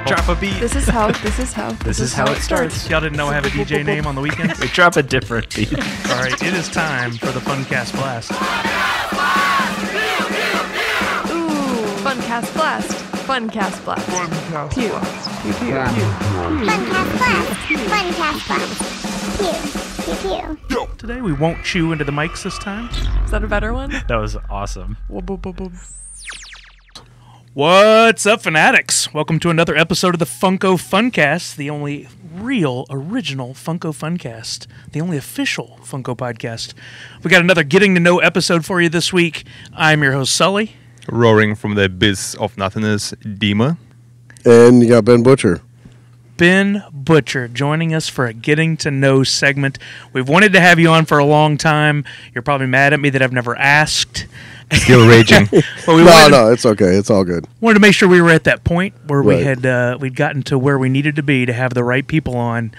Drop a beat. This is how it starts. Y'all didn't know I have a DJ name on the weekends? We drop a different beat. All right, it is time for the Funkast Blast. Ooh, Funkast Blast. Funkast Blast. Pew. Pew, pew, pew. Funkast Blast. Funkast Blast. Pew, pew, pew. Today we won't chew into the mics this time. Is that a better one? That was awesome. What's up, fanatics? Welcome to another episode of the Funko Funkast, the only real, original Funko Funkast, the only official Funko podcast. We got another Getting to Know episode for you this week. I'm your host, Sully. Roaring from the abyss of nothingness, Dima. And you got Ben Butcher. Ben Butcher joining us for a Getting to Know segment. We've wanted to have you on for a long time. You're probably mad at me that I've never asked. Still raging. But we No, it's okay. It's all good. Wanted to make sure we were at that point where Right. we'd gotten to where we needed to be to have the right people on.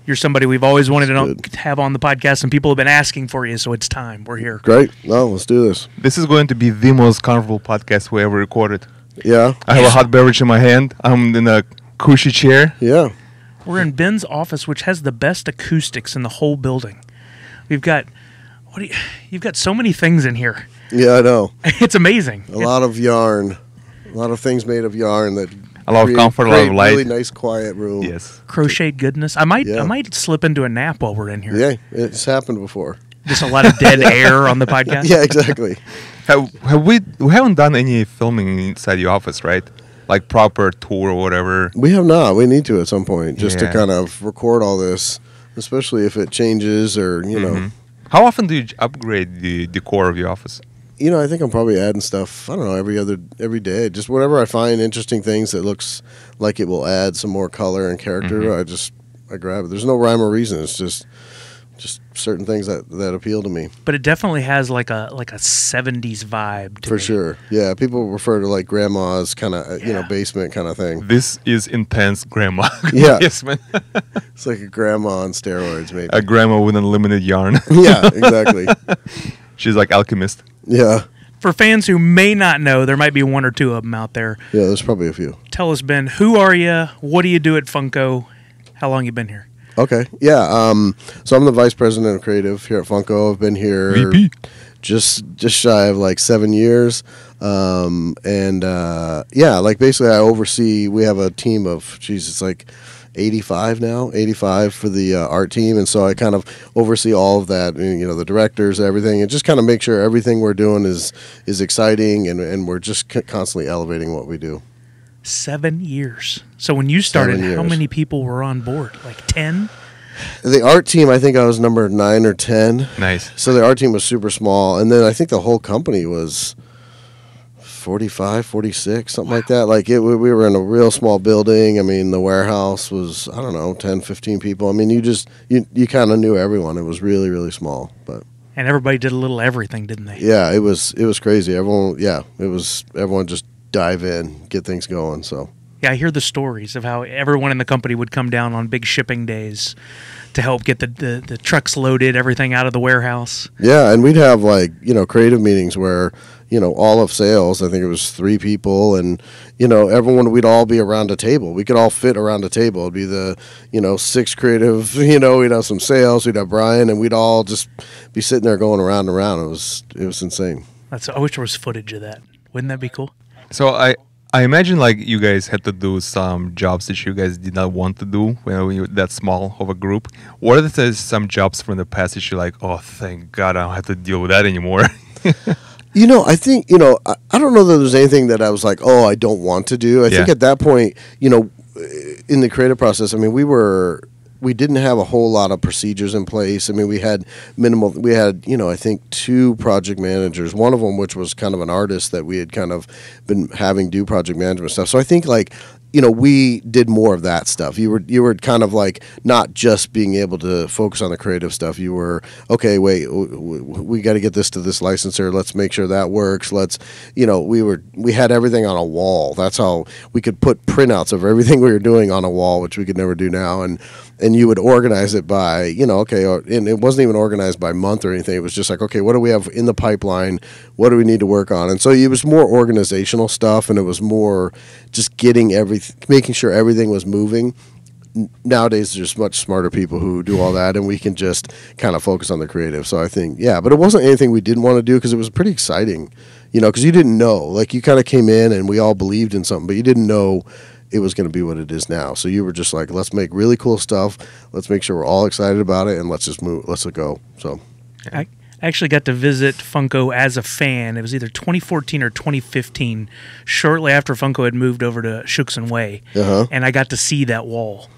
You're somebody we've always wanted to have on the podcast, and people have been asking for you, so it's time. We're here. Great. No, let's do this. This is going to be the most comfortable podcast we ever recorded. Yeah. I have a hot beverage in my hand. I'm in a cushy chair. Yeah. We're in Ben's office, which has the best acoustics in the whole building. You've got so many things in here. Yeah, I know. It's amazing. A lot of yarn. A lot of things made of yarn that A lot of comfort, a lot of create light. really nice, quiet room. Yes. Crocheted goodness. I might Yeah. slip into a nap while we're in here. Yeah, it's happened before. Just a lot of dead air on the podcast. Yeah, exactly. We haven't done any filming inside the office, right? Like proper tour or whatever. We have not. We need to at some point just to Yeah. kind of record all this, especially if it changes or, you know. How often do you upgrade the decor of your office? You know, I think I'm probably adding stuff, I don't know, every day. Just whatever I find interesting things that looks like it will add some more color and character, I grab it. There's no rhyme or reason. It's just certain things that appeal to me. But it definitely has like a 70s vibe to For me. sure. Yeah, people refer to like grandma's kind of, basement kind of thing. This is intense grandma. Yeah. Yes, man. It's like a grandma on steroids, maybe. A grandma with unlimited yarn. Yeah, exactly. She's like alchemist. Yeah. For fans who may not know, there might be one or two of them out there. Yeah, there's probably a few. Tell us, Ben, who are you? What do you do at Funko? How long you been here? Okay. Yeah. So I'm the vice president of creative here at Funko. I've been here VP. just shy of like 7 years. Like basically I oversee, we have a team of, it's like 85 for the art team. And so I kind of oversee all of that, and, the directors, everything, and just kind of make sure everything we're doing is exciting and we're just constantly elevating what we do. 7 years. So when you started, 7 years. how many people were on board? Like 10? The art team, I think I was number 9 or 10. Nice. So the art team was super small. And then I think the whole company was 45, 46, something like that. Like we were in a real small building. I mean, the warehouse was, 10, 15 people. I mean, you kind of knew everyone. It was really, really small. But And everybody did a little everything, didn't they? yeah, it was crazy. Everyone just dive in, get things going. So Yeah, I hear the stories of how everyone in the company would come down on big shipping days to help get the trucks loaded, everything out of the warehouse. yeah, and we'd have creative meetings where all of sales, I think it was 3 people, and everyone, we'd all be around a table. We could all fit around a table. It'd be the 6 creative. We'd have some sales. We'd have Brian, and we'd all just be sitting there going around and around. It was insane. I wish there was footage of that. Wouldn't that be cool? So I imagine like you guys had to do some jobs that you guys did not want to do when you were that small of a group. What are some jobs from the past that you're like, oh, thank God I don't have to deal with that anymore? I think, I don't know that there's anything that I was like, oh, I don't want to do. I think at that point, in the creative process, I mean, we didn't have a whole lot of procedures in place. I mean, we had I think 2 project managers, one of them which was kind of an artist that we had kind of been having do project management stuff. So I think we did more of that stuff. You were kind of like not just being able to focus on the creative stuff. You were, okay, wait, we got to get this to this licensor. Let's make sure that works. We had everything on a wall. That's how we could put printouts of everything we were doing on a wall, which we could never do now. And you would organize it by, and it wasn't even organized by month or anything. It was just like, okay, what do we have in the pipeline? What do we need to work on? And so it was more organizational stuff, and it was more just getting everything making sure everything was moving. Nowadays, there's much smarter people who do all that, and we can just kind of focus on the creative. So I think, but it wasn't anything we didn't want to do because it was pretty exciting, because you didn't know. Like, you kind of came in and we all believed in something, but you didn't know it was going to be what it is now. So you were just like, let's make really cool stuff. Let's make sure we're all excited about it, and let's just move. Let's go. So I actually got to visit Funko as a fan. It was either 2014 or 2015, shortly after Funko had moved over to Shooks and Way, and I got to see that wall.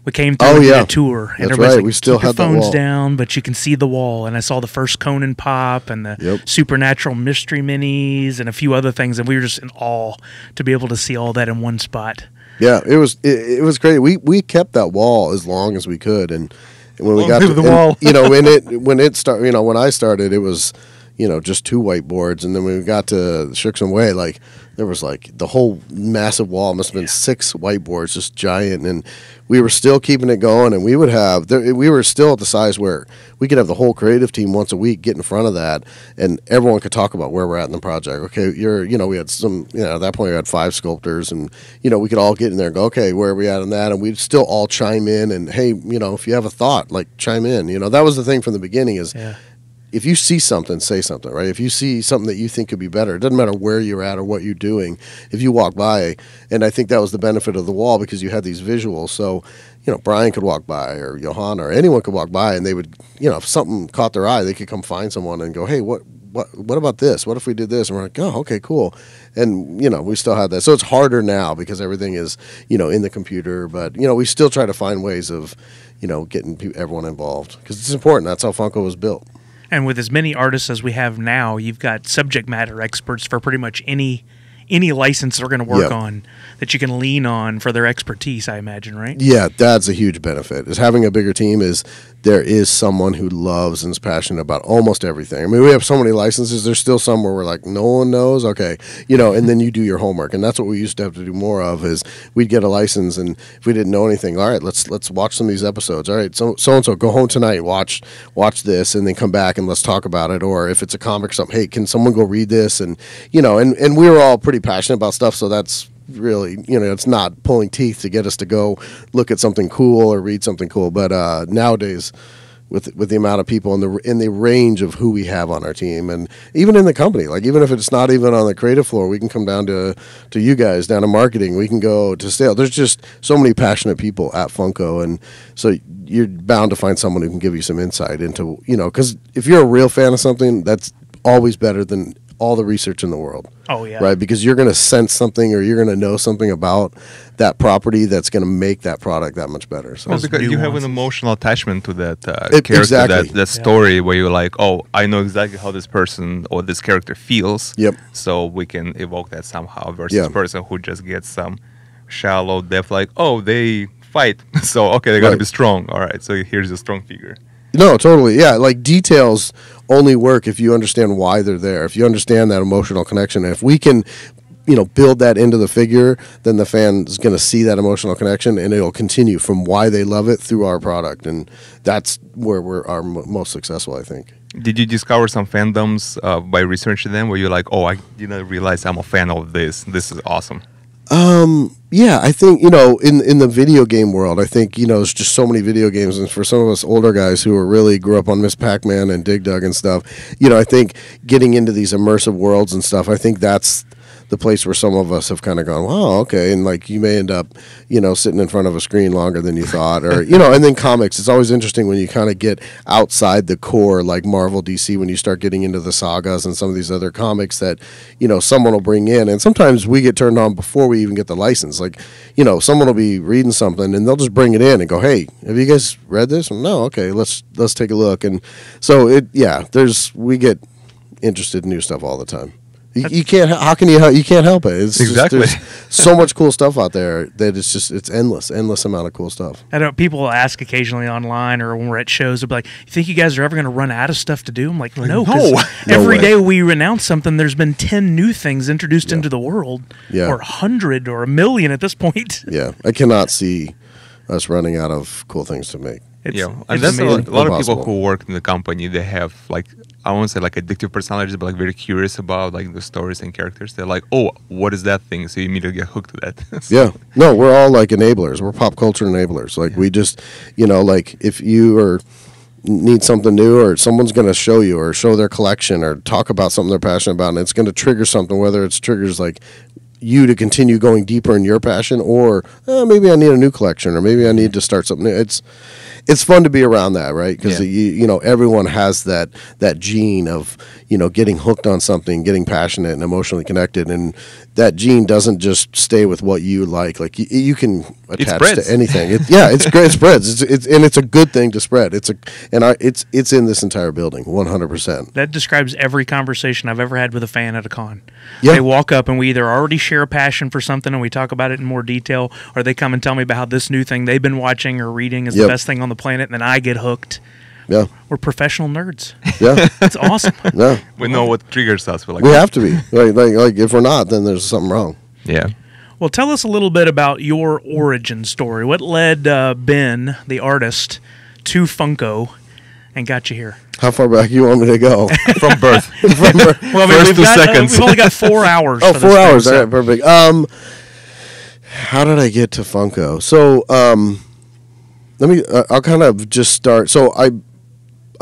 We came through a tour, and that's everybody's right. like, We still keep your had that phones wall down, but you can see the wall. And I saw the first Conan pop and the Supernatural Mystery Minis and a few other things, and we were just in awe to be able to see all that in one spot. Yeah, it was great. We kept that wall as long as we could, and when we got to the wall, when I started, it was just 2 whiteboards, and then when we got to Shooks and Way, like there was like the whole massive wall must have been 6 whiteboards, just giant, and we were still keeping it going, and we were still at the size where we could have the whole creative team once a week get in front of that, and everyone could talk about where we're at in the project. Okay, we had some, at that point we had 5 sculptors, and we could all get in there and go, okay, where are we at on that, and we'd still all chime in, and hey, if you have a thought, like chime in. That was the thing from the beginning is. Yeah. If you see something, say something, right? If you see something that you think could be better, it doesn't matter where you're at or what you're doing. If you walk by, and I think that was the benefit of the wall because you had these visuals. So, Brian could walk by or Johanna or anyone could walk by and they would, if something caught their eye, they could come find someone and go, hey, what about this? What if we did this? And we're like, oh, okay, cool. And, we still had that. So it's harder now because everything is, in the computer. But, we still try to find ways of, getting everyone involved because it's important. That's how Funko was built. And with as many artists as we have now, you've got subject matter experts for pretty much any license they're going to work on that you can lean on for their expertise, I imagine, right? Yeah, that's a huge benefit. Is having a bigger team is there is someone who loves and is passionate about almost everything. I mean, we have so many licenses. There's still some where we're like, no one knows. Okay, and then you do your homework, and that's what we used to have to do more of. Is we'd get a license, and if we didn't know anything, all right, let's watch some of these episodes. All right, so and so go home tonight, watch this, and then come back and let's talk about it. Or if it's a comic or something, hey, can someone go read this? And and we were all pretty passionate about stuff, so that's really it's not pulling teeth to get us to go look at something cool or read something cool. But nowadays with the amount of people in the range of who we have on our team, and even in the company, like even if it's not even on the creative floor, we can come down to you guys, down to marketing, we can go to sales. There's just so many passionate people at Funko, and so you're bound to find someone who can give you some insight into because if you're a real fan of something, that's always better than all the research in the world. Oh, yeah. Right? Because you're going to sense something or you're going to know something about that property that's going to make that product that much better. So because you have an emotional attachment to that character, exactly. that story where you're like, oh, I know exactly how this person or this character feels. Yep. So we can evoke that somehow versus a person who just gets some shallow depth like, oh, they fight. So, okay, they got to be strong. All right, so here's a strong figure. No, totally. Yeah, like details only work if you understand why they're there. If you understand that emotional connection, and if we can, build that into the figure, then the fan is going to see that emotional connection, and it'll continue from why they love it through our product, and that's where we're most successful, I think. Did you discover some fandoms by researching them, where you're like, oh, I didn't realize I'm a fan of this. This is awesome. Yeah, I think, in the video game world, I think, there's just so many video games. And for some of us older guys who really grew up on Miss Pac-Man and Dig Dug and stuff, I think getting into these immersive worlds and stuff, I think that's the place where some of us have kind of gone, wow, okay. And like you may end up, sitting in front of a screen longer than you thought, or, and then comics. It's always interesting when you kind of get outside the core, like Marvel, DC, when you start getting into the sagas and some of these other comics that, someone will bring in. And sometimes we get turned on before we even get the license. Like, someone will be reading something and they'll just bring it in and go, hey, have you guys read this? No, okay, let's take a look. And so we get interested in new stuff all the time. You can't. How can you? You can't help it. It's exactly. There's so much cool stuff out there that it's endless amount of cool stuff. I know people ask occasionally online or when we're at shows, they'll be like, "You think you guys are ever going to run out of stuff to do?" I'm like, "No, because every day we announce something, there's been 10 new things introduced into the world, or 100 or 1,000,000 at this point." Yeah, I cannot see us running out of cool things to make. And that's a lot of people who work in the company. They have like I won't say like addictive personalities, but like very curious about like the stories and characters. They're like, oh, what is that thing? So you immediately get hooked to that. So, Yeah. No, we're all like enablers. We're pop culture enablers. Like we just, like if you need something new, or someone's going to show you or show their collection or talk about something they're passionate about, and it's going to trigger something, whether it's triggers like you to continue going deeper in your passion, or maybe I need a new collection, or maybe I need to start something new. It's fun to be around that, right? Because everyone has that gene of getting hooked on something, getting passionate and emotionally connected, and that gene doesn't just stay with what you like. Like you can attach to anything. It's great. It spreads. It's a good thing to spread. It's in this entire building, 100%. That describes every conversation I've ever had with a fan at a con. Yeah. They walk up and we either already share a passion for something and we talk about it in more detail, or they come and tell me about how this new thing they've been watching or reading is the best thing on the planet, and then I get hooked. Yeah. We're professional nerds. Yeah. It's awesome. Yeah. We know what triggers us. We're like, We have to be. Like if we're not, then there's something wrong. yeah. Well, tell us a little bit about your origin story. What led Ben, the artist, to Funko and got you here? How far back you want me to go? From birth. Well, First 2 seconds. We've only got 4 hours. Oh, for 4 this hours. thing, All so- right, perfect. How did I get to Funko? So, I'll kind of just start. So I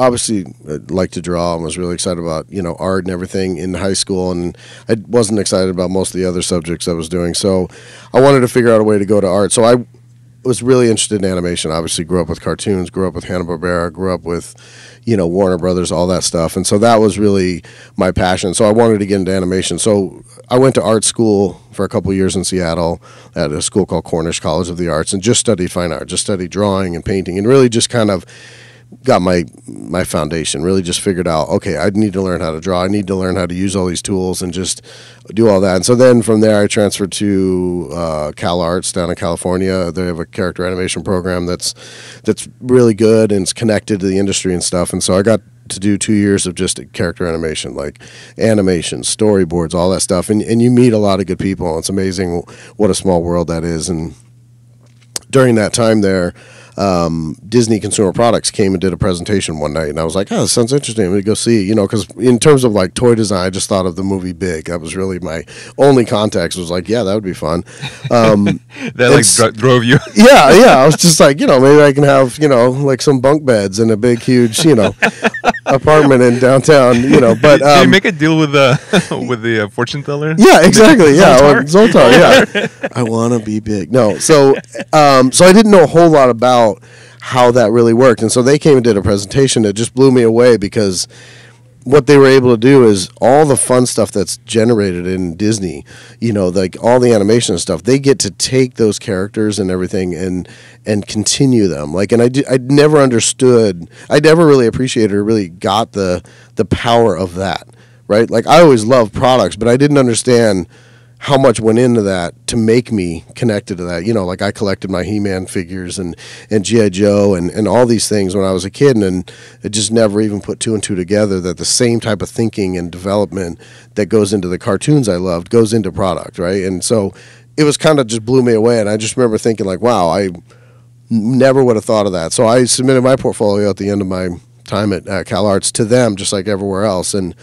obviously like to draw and was really excited about, art and everything in high school. And I wasn't excited about most of the other subjects I was doing. So I wanted to figure out a way to go to art. So I was really interested in animation. Obviously grew up with cartoons, grew up with Hanna-Barbera, grew up with, Warner Brothers, all that stuff. And so that was really my passion. So I wanted to get into animation. So I went to art school for a couple of years in Seattle at a school called Cornish College of the Arts, and just studied fine art, just studied drawing and painting, and really just kind of got my foundation, really just figured out, okay, I need to learn how to draw. I need to learn how to use all these tools and just do all that. And so then from there, I transferred to Cal Arts down in California. They have a character animation program that's really good and it's connected to the industry and stuff. And so I got to do 2 years of just character animation, like animation, storyboards, all that stuff. And you meet a lot of good people. It's amazing what a small world that is. And during that time there, Disney Consumer Products came and did a presentation one night, and I was like, oh, this sounds interesting. I'm going to go see, because in terms of like toy design, I just thought of the movie Big. That was really my only context, was like, yeah, that would be fun. That drove you. Yeah. I was just like, maybe I can have, like some bunk beds in a big, huge, apartment in downtown, but Did you make a deal with the fortune teller? yeah, exactly. Yeah, Zoltar? Zoltar. Yeah, I want to be big. No, so I didn't know a whole lot about how that really worked, and so they came and did a presentation that just blew me away, because what they were able to do is all the fun stuff that's generated in Disney, like all the animation and stuff, they get to take those characters and everything and continue them. Like, and I never understood, I never really appreciated or really got the power of that, right? Like, I always loved products, but I didn't understand how much went into that to make me connected to that. Like I collected my He-Man figures and G.I. Joe and all these things when I was a kid, and it just never even put two and two together that the same type of thinking and development that goes into the cartoons I loved goes into product, right? And so it was kind of just blew me away, and I just remember thinking like, wow, I never would have thought of that. So I submitted my portfolio at the end of my time at Cal Arts to them, just like everywhere else, and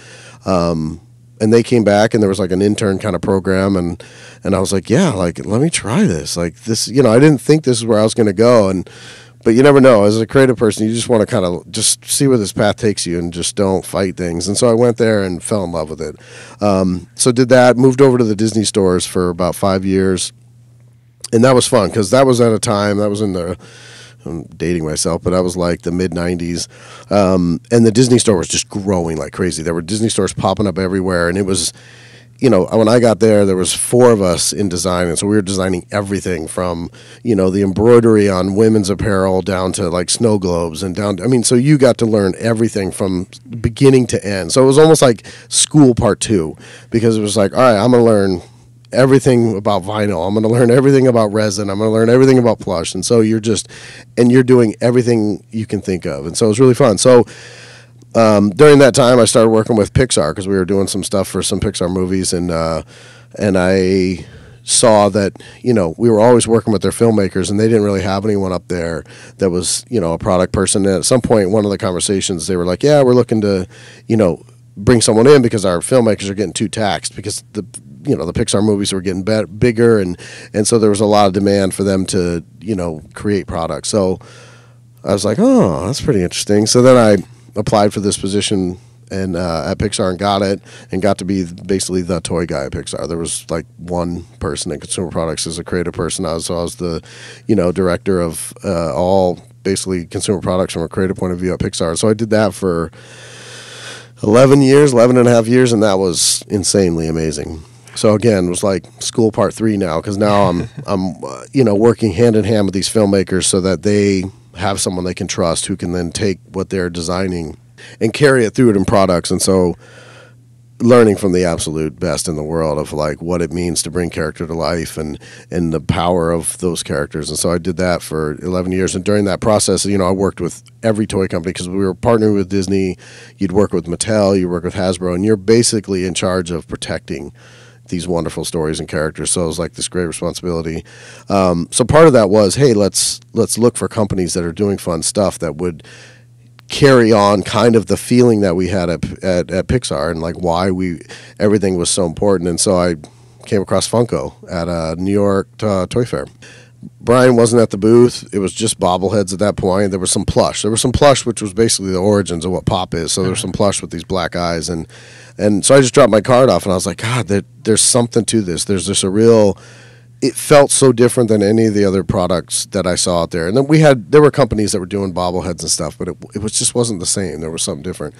they came back, and there was like an intern kind of program, and I was like, yeah, like, let me try this. Like this, I didn't think this is where I was going to go, but you never know. As a creative person, you just want to kind of just see where this path takes you and just don't fight things. And so I went there and fell in love with it. So did that, moved over to the Disney stores for about 5 years, and that was fun, because that was at a time, that was in the, I'm dating myself, but I was like the mid-90s, and the Disney store was just growing like crazy. There were Disney stores popping up everywhere, and it was, when I got there was 4 of us in design, and so we were designing everything from, the embroidery on women's apparel down to like snow globes and down, so you got to learn everything from beginning to end. So it was almost like school part 2, because it was like, all right, I'm going to learn everything about vinyl. I'm going to learn everything about resin. I'm going to learn everything about plush. And so you're doing everything you can think of. And so it was really fun. So during that time, I started working with Pixar, because we were doing some stuff for some Pixar movies, and I saw that, we were always working with their filmmakers, and they didn't really have anyone up there that was, a product person. And at some point, one of the conversations, they were like, yeah, we're looking to, bring someone in because our filmmakers are getting too taxed because the Pixar movies were getting bigger. And so there was a lot of demand for them to, create products. So I was like, oh, that's pretty interesting. So then I applied for this position and at Pixar and got it, and got to be basically the toy guy at Pixar. There was like one person in consumer products as a creative person. I was the, director of all basically consumer products from a creative point of view at Pixar. So I did that for 11 and a half years, and that was insanely amazing. So again, it was like school part 3 now, because now I'm working hand in hand with these filmmakers so that they have someone they can trust who can then take what they're designing and carry it through it in products. And so learning from the absolute best in the world of like what it means to bring character to life and the power of those characters. And so I did that for 11 years. And during that process, I worked with every toy company because we were partnering with Disney. You'd work with Mattel, you work with Hasbro, and you're basically in charge of protecting these wonderful stories and characters. So it was like this great responsibility. So part of that was, hey, let's look for companies that are doing fun stuff that would carry on kind of the feeling that we had at Pixar, and like why everything was so important. And so I came across Funko at a New York Toy Fair. Brian wasn't at the booth. It was just bobbleheads at that point. There was some plush. Which was basically the origins of what Pop is. So there was some plush with these black eyes. And so I just dropped my card off, and I was like, God, there's something to this. There's just it felt so different than any of the other products that I saw out there. And then there were companies that were doing bobbleheads and stuff, but it just wasn't the same. There was something different.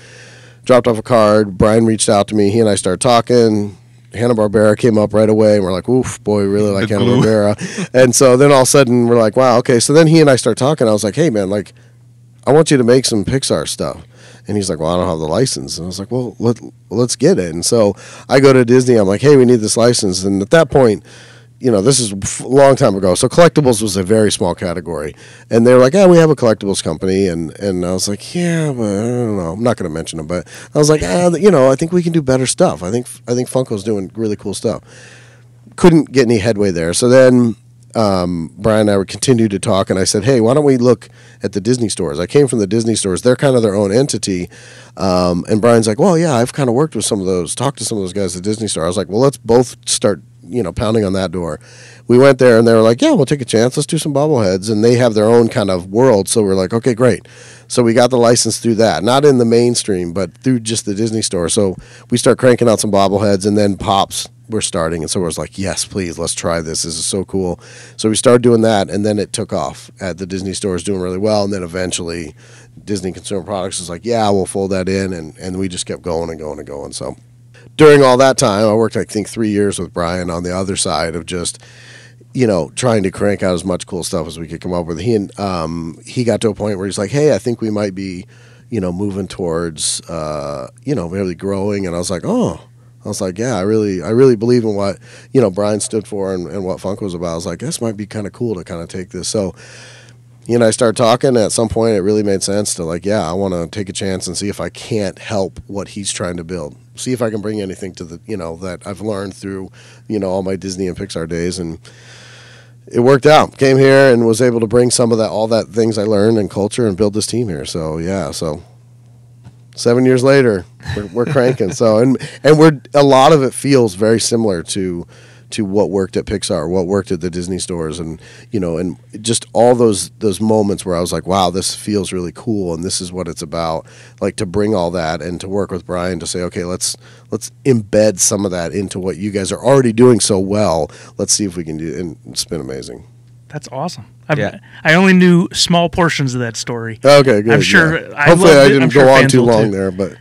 Dropped off a card. Brian reached out to me. He and I started talking. Hanna-Barbera came up right away, and we're like, oof, boy, we really like Hanna-Barbera. And so then all of a sudden we're like, wow, okay. So then he and I started talking. I was like, hey, man, like, I want you to make some Pixar stuff. And he's like, well, I don't have the license. And I was like, well, let's get it. And so I go to Disney. I'm like, hey, we need this license. And at that point, this is a long time ago. So collectibles was a very small category. And they were like, yeah, we have a collectibles company. And I was like, yeah, but I don't know. I'm not going to mention them. But I was like, I think we can do better stuff. I think Funko's doing really cool stuff. Couldn't get any headway there. So then Brian and I would continue to talk. And I said, hey, why don't we look at the Disney stores? I came from the Disney stores. They're kind of their own entity. And Brian's like, well, yeah, I've kind of worked with some of those, talked to some of those guys at the Disney store. I was like, well, let's both start pounding on that door. We went there, and they were like, yeah, we'll take a chance. Let's do some bobbleheads. And they have their own kind of world. So we're like, okay, great. So we got the license through that, not in the mainstream, but through just the Disney store. So we start cranking out some bobbleheads, and then Pops were starting. And so I was like, yes, please, let's try this. This is so cool. So we started doing that, and then it took off at the Disney stores, doing really well. And then eventually Disney Consumer Products was like, yeah, we'll fold that in. And we just kept going and going and going. So during all that time, I worked, I think, 3 years with Brian on the other side of just, trying to crank out as much cool stuff as we could come up with. He got to a point where he's like, hey, I think we might be, moving towards, really growing. And I was like, yeah, I really believe in what, Brian stood for and what Funko was about. I was like, this might be kind of cool to kind of take this. So, I started talking. At some point, it really made sense to like, yeah, I want to take a chance and see if I can't help what he's trying to build. See if I can bring anything to the, that I've learned through, all my Disney and Pixar days. And it worked out. Came here and was able to bring some of that, all that things I learned and culture, and build this team here. So, yeah, 7 years later, we're cranking. So, and a lot of it feels very similar to what worked at Pixar, what worked at the Disney stores, and and just all those moments where I was like, wow, this feels really cool, and this is what it's about. Like, to bring all that and to work with Brian to say, okay, let's embed some of that into what you guys are already doing so well. Let's see if we can do it. And it's been amazing. That's awesome. I only knew small portions of that story. Okay, good. I'm sure. Yeah. Hopefully, I didn't go on too long there, but.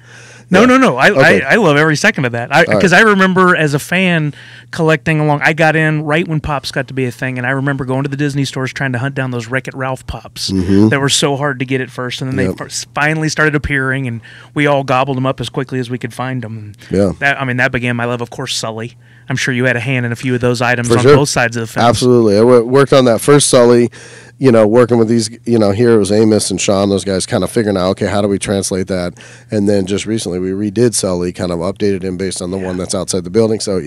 No. I love every second of that. Because I remember as a fan collecting along. I got in right when Pops got to be a thing, and I remember going to the Disney stores trying to hunt down those Wreck-It Ralph Pops that were so hard to get at first, and then they finally started appearing, and we all gobbled them up as quickly as we could find them. And that began my love, of course, Sully. I'm sure you had a hand in a few of those items on both sides of the fence. Absolutely. I worked on that first Sully, working with these, here it was Amos and Sean, those guys kind of figuring out, okay, how do we translate that? And then just recently we redid Sully, kind of updated him based on the one that's outside the building. So,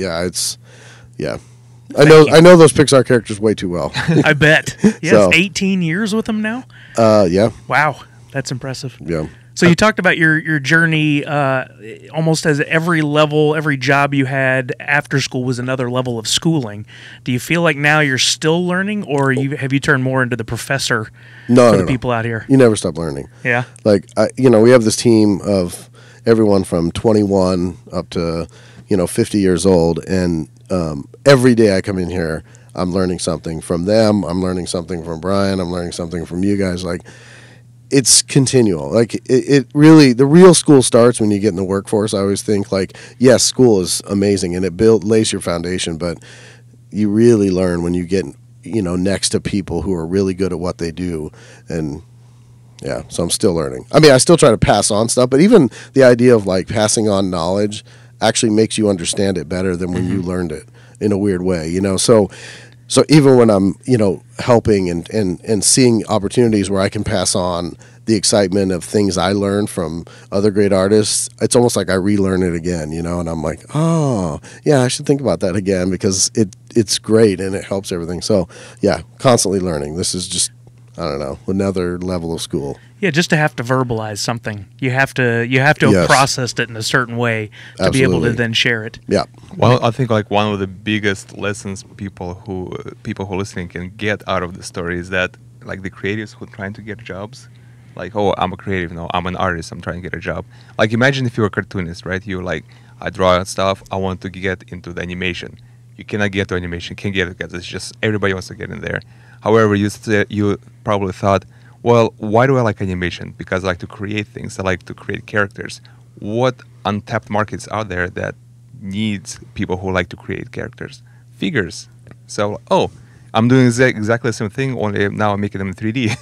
I know those Pixar characters way too well. I bet. Yes, So- 18 years with them now. Yeah, Wow, that's impressive. yeah. So you talked about your journey almost as every level, every job you had after school was another level of schooling. Do you feel like now you're still learning, or have you turned more into the professor No, for no, the people out here? You never stop learning. Yeah. Like, we have this team of everyone from 21 up to, 50 years old. And every day I come in here, I'm learning something from them. I'm learning something from Brian. I'm learning something from you guys. Like, it's continual. Like, it really, the real school starts when you get in the workforce. I always think, like, yes, school is amazing and it lays your foundation, but you really learn when you get, next to people who are really good at what they do. And yeah, so I'm still learning. I mean, I still try to pass on stuff, but even the idea of like passing on knowledge actually makes you understand it better than when you learned it in a weird way, So even when I'm, helping and seeing opportunities where I can pass on the excitement of things I learned from other great artists, it's almost like I relearn it again, and I'm like, oh, yeah, I should think about that again because it's great and it helps everything. So, yeah, constantly learning. This is just, I don't know, another level of school. Yeah, just to have to verbalize something, you have to have Yes. processed it in a certain way to be able to Absolutely. then share it. Yeah. Well, I think like one of the biggest lessons people who listening can get out of the story is that like the creatives who are trying to get jobs, like, oh, I'm a creative, I'm an artist, I'm trying to get a job. Like, imagine if you're a cartoonist, right? You're like, I draw stuff, I want to get into the animation. You cannot get to animation, can't get it because it's just everybody wants to get in there. However, you probably thought, well, why do I like animation? Because I like to create things. I like to create characters. What untapped markets out there that needs people who like to create characters? Figures. So, I'm doing exactly the same thing, only now I'm making them in 3D.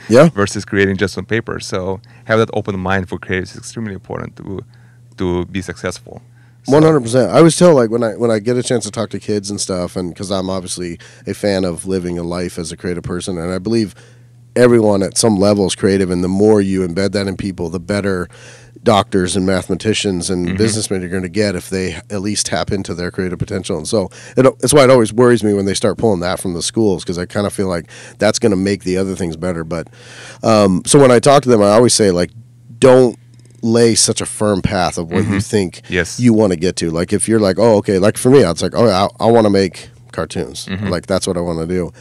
Yeah. Versus creating just on paper. So have that open mind for creatives is extremely important to be successful. So- 100%. I always tell, like, when I get a chance to talk to kids and stuff, and because I'm obviously a fan of living a life as a creative person, and I believe everyone at some level is creative, and the more you embed that in people, the better doctors and mathematicians and businessmen you're going to get if they at least tap into their creative potential. And so it's why it always worries me when they start pulling that from the schools, because I kind of feel like that's going to make the other things better. But so when I talk to them, I always say, like, don't lay such a firm path of what you think Yes. you want to get to. Like, if you're like, oh, okay, like for me, it's like, oh, I want to make cartoons. Like, that's what I want to do.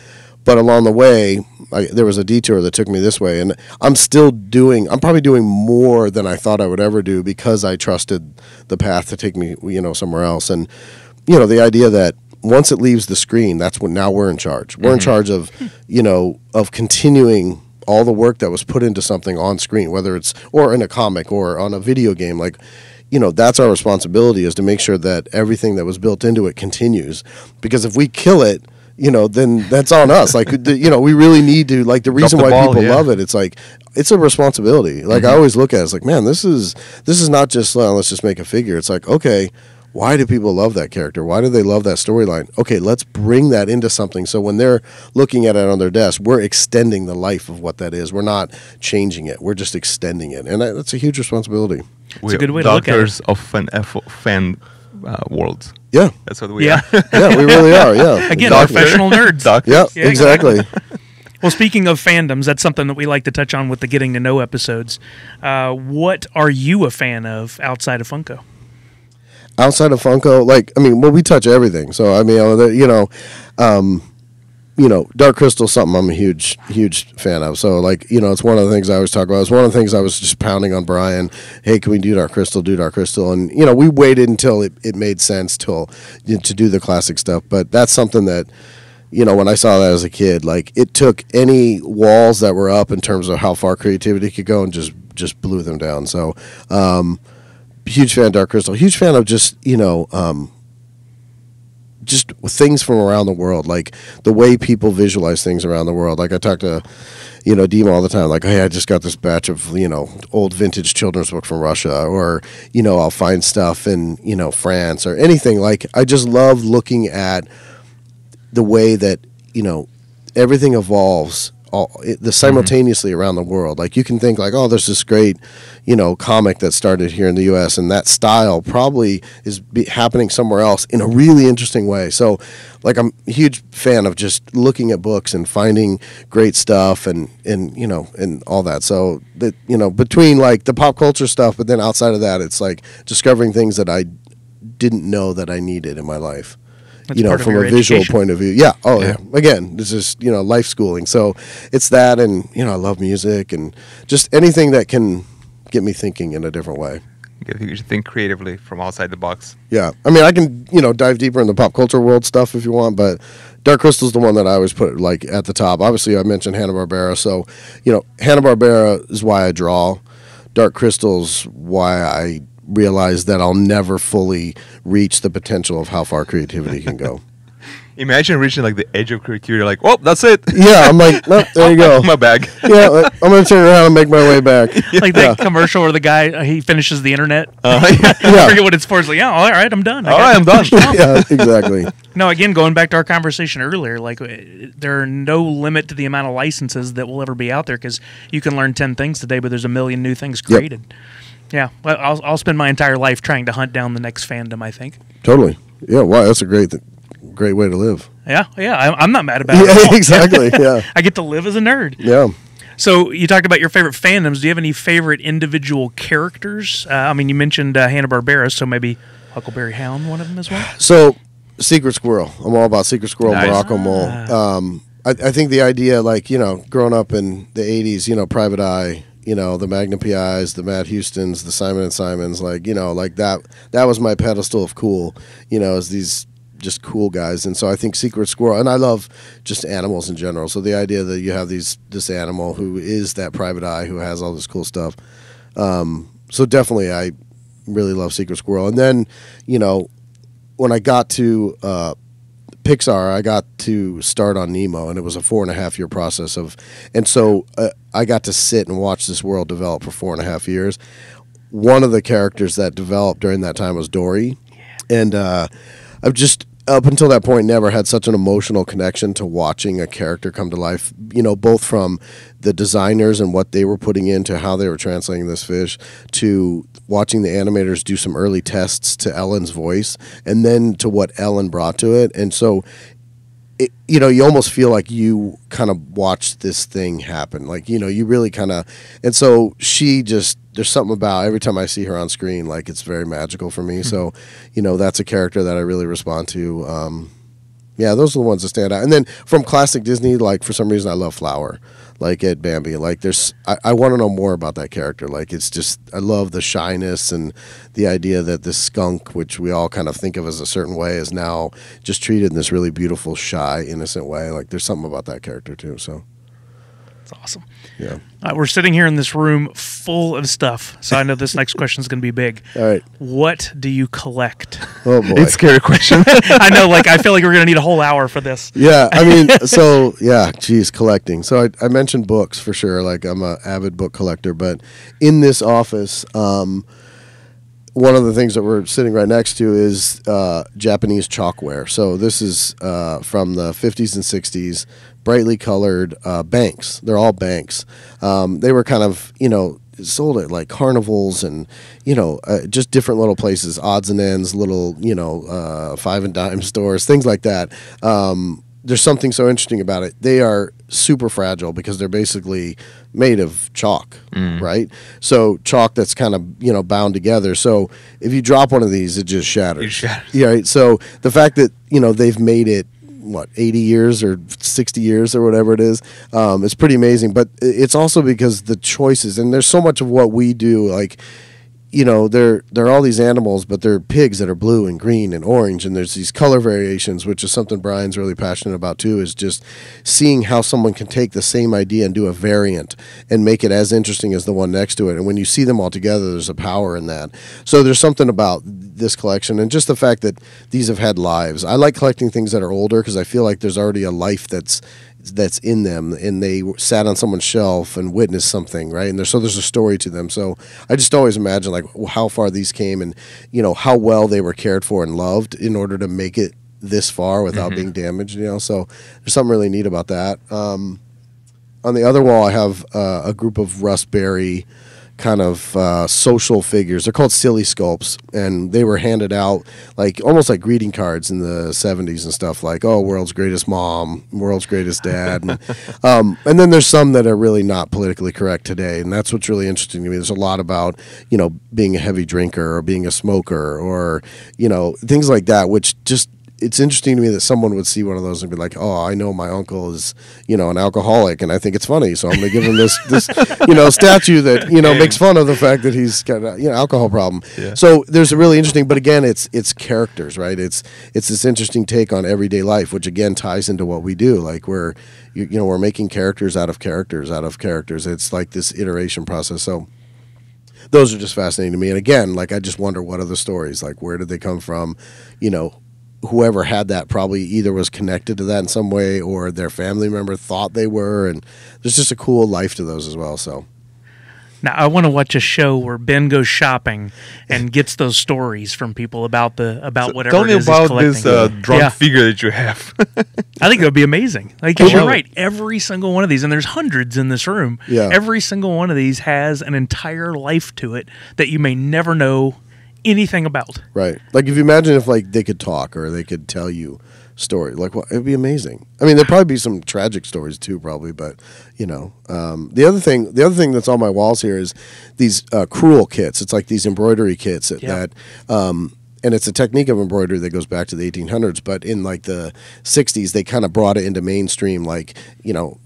But along the way, there was a detour that took me this way, and I'm probably doing more than I thought I would ever do because I trusted the path to take me, somewhere else. And, the idea that once it leaves the screen, that's when now we're in charge. We're in charge of, of continuing all the work that was put into something on screen, whether it's or in a comic or on a video game. Like, that's our responsibility, is to make sure that everything that was built into it continues. Because if we kill it, then that's on us. Like, we really need to, like, the reason the why ball, people yeah. love it, it's like, it's a responsibility. Like, I always look at it as like, man, this is not just, well, let's just make a figure. It's like, okay, why do people love that character? Why do they love that storyline? Okay, let's bring that into something. So when they're looking at it on their desk, we're extending the life of what that is. We're not changing it. We're just extending it. And that's a huge responsibility. It's a good way to look at it. Doctors of fan worlds. Yeah. That's what we Yeah. are. Yeah, we really are. Yeah. Again, Doctor. professional nerds. Doctors. Yeah, Yeah, exactly. Well, speaking of fandoms, that's something that we like to touch on with the Getting to Know episodes. What are you a fan of outside of Funko? Outside of Funko, like, I mean, well, we touch everything. So, I mean, Dark Crystal is something I'm a huge, huge fan of. So, like, it's one of the things I always talk about. It's one of the things I was just pounding on Brian. Hey, can we do Dark Crystal? And, we waited until it made sense to do the classic stuff. But that's something that, when I saw that as a kid, like, it took any walls that were up in terms of how far creativity could go and just blew them down. So, huge fan of Dark Crystal. Huge fan of just things from around the world, like the way people visualize things around the world. Like, I talk to, Dima all the time, like, hey, I just got this batch of, old vintage children's book from Russia, or, I'll find stuff in, France or anything. Like, I just love looking at the way that, everything evolves simultaneously around the world. Like you can think like, oh, there's this great, comic that started here in the U.S. and that style probably is happening somewhere else in a really interesting way. So, like I'm a huge fan of just looking at books and finding great stuff and all that. So that between like the pop culture stuff, but then outside of that, it's like discovering things that I didn't know that I needed in my life. That's from a visual point of view. Yeah. Oh, yeah. Again, this is, life schooling. So it's that, and, I love music and just anything that can get me thinking in a different way. You should think creatively from outside the box. Yeah. I mean, I can, dive deeper in the pop culture world stuff if you want, but Dark Crystal's the one that I always put, like, at the top. Obviously, I mentioned Hanna-Barbera. So, Hanna-Barbera is why I draw. Dark Crystal's why I realize that I'll never fully reach the potential of how far creativity can go. Imagine reaching like the edge of creativity, like, oh, that's it. Yeah, I'm like, no, there you go. My bag. Yeah, I'm going to turn around and make my way back. Like that commercial where the guy, he finishes the internet. Yeah. I forget what it's for. It's like, yeah, all right, I'm done. I'm done. Yeah, exactly. No, again, going back to our conversation earlier, like there are no limit to the amount of licenses that will ever be out there because you can learn 10 things today, but there's a million new things created. Yep. Yeah, I'll spend my entire life trying to hunt down the next fandom, I think. Totally. Yeah, wow, that's a great way to live. Yeah, I'm not mad about it. Yeah, exactly, yeah. I get to live as a nerd. Yeah. So you talked about your favorite fandoms. Do you have any favorite individual characters? You mentioned Hanna-Barbera, so maybe Huckleberry Hound, one of them as well? So, Secret Squirrel. I'm all about Secret Squirrel, nice. Morocco Mole. I think the idea, like, growing up in the 80s, Private Eye, the Magnum PIs, the Matt Houstons, the Simon & Simons, like that was my pedestal of cool, as these just cool guys. And so I think Secret Squirrel, and I love just animals in general. So the idea that you have this animal who is that Private Eye who has all this cool stuff. So definitely I really love Secret Squirrel. And then, when I got to Pixar, I got to start on Nemo, and it was a 4.5-year process and so I got to sit and watch this world develop for 4.5 years. One of the characters that developed during that time was Dory, and I've just up until that point never had such an emotional connection to watching a character come to life, both from the designers and what they were putting into how they were translating this fish, to watching the animators do some early tests to Ellen's voice, and then to what Ellen brought to it. And so you almost feel like you kind of watched this thing happen. Like, you really kind of, and so there's something about every time I see her on screen, like it's very magical for me. So, that's a character that I really respond to. Yeah, those are the ones that stand out. And then from classic Disney, like for some reason I love Flower, like at Bambi. Like I want to know more about that character. Like it's just, I love the shyness and the idea that this skunk, which we all kind of think of as a certain way, is now just treated in this really beautiful, shy, innocent way. Like there's something about that character too. So it's awesome. Yeah. We're sitting here in this room full of stuff, so I know this next question is going to be big. All right. What do you collect? Oh, boy. It's a scary question. I know, I feel like we're going to need a whole hour for this. Yeah, collecting. So I mentioned books for sure. Like I'm an avid book collector, but in this office, one of the things that we're sitting right next to is Japanese chalkware. So this is from the 50s and 60s. Brightly colored banks. They're all banks. They were kind of, sold at like carnivals and, just different little places, odds and ends, little, 5 and dime stores, things like that. There's something so interesting about it. They are super fragile because they're basically made of chalk, right? So chalk that's kind of, bound together. So if you drop one of these, it just shatters. It shatters. Yeah, right? So the fact that, they've made it 80 years or 60 years or whatever it is, it's pretty amazing. But it's also because the choices, and there's so much of what we do, like, they're all these animals, but they're pigs that are blue and green and orange, and there's these color variations, which is something Brian's really passionate about too, is just seeing how someone can take the same idea and do a variant and make it as interesting as the one next to it. And when you see them all together, there's a power in that. So there's something about this collection, and just the fact that these have had lives. I like collecting things that are older because I feel like there's already a life that's in them, and they sat on someone's shelf and witnessed something, right? And there's a story to them. So I just always imagine like how far these came, and how well they were cared for and loved in order to make it this far without being damaged. So there's something really neat about that. on the other wall, I have a group of Russ Berry kind of social figures. They're called silly sculpts, and they were handed out like almost like greeting cards in the 70s and stuff, like, oh, world's greatest mom, world's greatest dad. And then there's some that are really not politically correct today, and that's what's really interesting to me. There's a lot about, you know, being a heavy drinker or being a smoker or, you know, things like that, which just, it's interesting to me that someone would see one of those and be like, oh, I know my uncle is, you know, an alcoholic, and I think it's funny, so I'm going to give him this you know, statue that, you know, makes fun of the fact that he's got a, you know, alcohol problem. Yeah. So there's a really interesting, but again, it's characters, right? It's this interesting take on everyday life, which again ties into what we do. Like we're making characters out of characters out of characters. It's like this iteration process. So those are just fascinating to me. And again, like I just wonder, what are the stories? Like, where did they come from? You know, whoever had that probably either was connected to that in some way or their family member thought they were, and there's just a cool life to those as well. So now I want to watch a show where Ben goes shopping and gets those stories from people about whatever tell me it is about he's collecting. this drunk figure that you have. I think it would be amazing. Like, 'cause you're right, every single one of these, and there's hundreds in this room. Yeah. Every single one of these has an entire life to it that you may never know anything about. Right. Like if you imagine if like they could talk or they could tell you stories, like what, it'd be amazing. I mean, there'd probably be some tragic stories too, probably, but you know, the other thing that's on my walls here is these cruel kits. It's like these embroidery kits that and it's a technique of embroidery that goes back to the 1800s, but in like the 60s, they kind of brought it into mainstream, like, you know,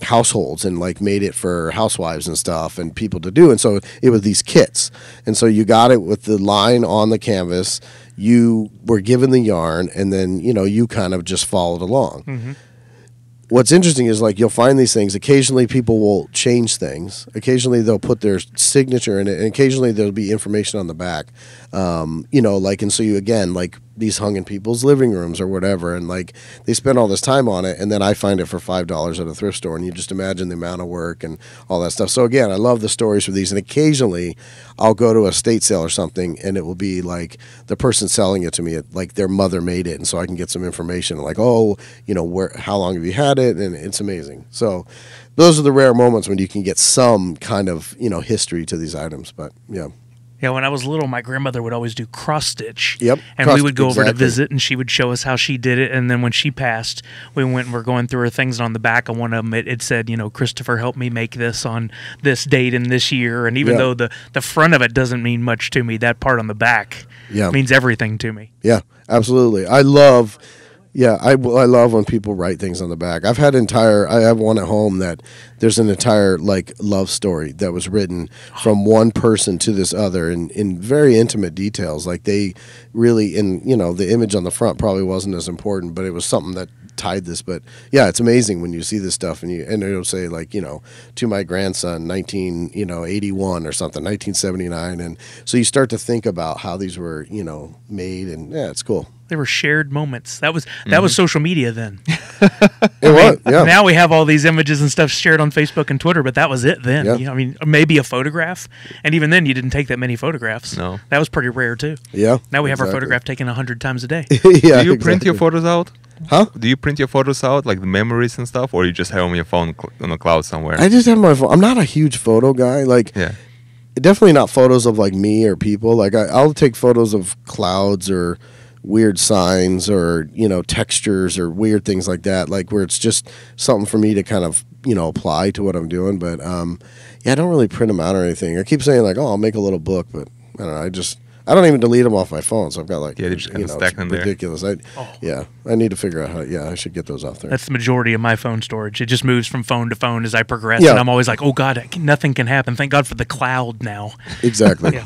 households, and like made it for housewives and stuff and people to do. And so it was these kits, and so you got it with the line on the canvas, you were given the yarn, and then, you know, you kind of just followed along. Mm-hmm. What's interesting is like you'll find these things, occasionally people will change things, occasionally they'll put their signature in it, and occasionally there'll be information on the back, you know, like, and so you, again, like these hung in people's living rooms or whatever, and like they spend all this time on it, and then I find it for $5 at a thrift store, and you just imagine the amount of work and all that stuff. So again, I love the stories for these, and occasionally I'll go to a estate sale or something, and it will be like the person selling it to me, like their mother made it, and so I can get some information, like, oh, you know, how long have you had it, and it's amazing. So those are the rare moments when you can get some kind of, you know, history to these items. But yeah. Yeah, when I was little, my grandmother would always do cross stitch. Yep. And we would go over to visit, and she would show us how she did it. And then when she passed, we went and were going through her things. And on the back of one of them, it said, you know, Christopher helped me make this on this date and this year. And even though the front of it doesn't mean much to me, that part on the back means everything to me. Yeah, absolutely. I love when people write things on the back. I have one at home that there's an entire like love story that was written from one person to this other in very intimate details. Like they really, and you know, the image on the front probably wasn't as important, but it was something that tied this. But yeah, it's amazing when you see this stuff and it'll say like, you know, to my grandson, 1981 or something, 1979. And so you start to think about how these were, you know, made, and yeah, it's cool. They were shared moments. That was social media then. Now we have all these images and stuff shared on Facebook and Twitter, but that was it then. Yeah. You know, I mean, maybe a photograph, and even then, you didn't take that many photographs. No, that was pretty rare too. Yeah. Now we have our photograph taken 100 times a day. Yeah. Do you print your photos out? Huh? Do you print your photos out, like the memories and stuff, or you just have them on your phone on the cloud somewhere? I just have my phone. I'm not a huge photo guy. Like, definitely not photos of like me or people. Like, I'll take photos of clouds or weird signs or, you know, textures or weird things like that, like where it's just something for me to kind of, you know, apply to what I'm doing. But I don't really print them out or anything. I keep saying like, oh, I'll make a little book, but I don't know. I don't even delete them off my phone, so I've got like, they just kind of stack them ridiculous. there. I need to figure out how. I should get those off there. That's the majority of my phone storage. It just moves from phone to phone as I progress, and I'm always like, oh God, nothing can happen. Thank God for the cloud now. Exactly.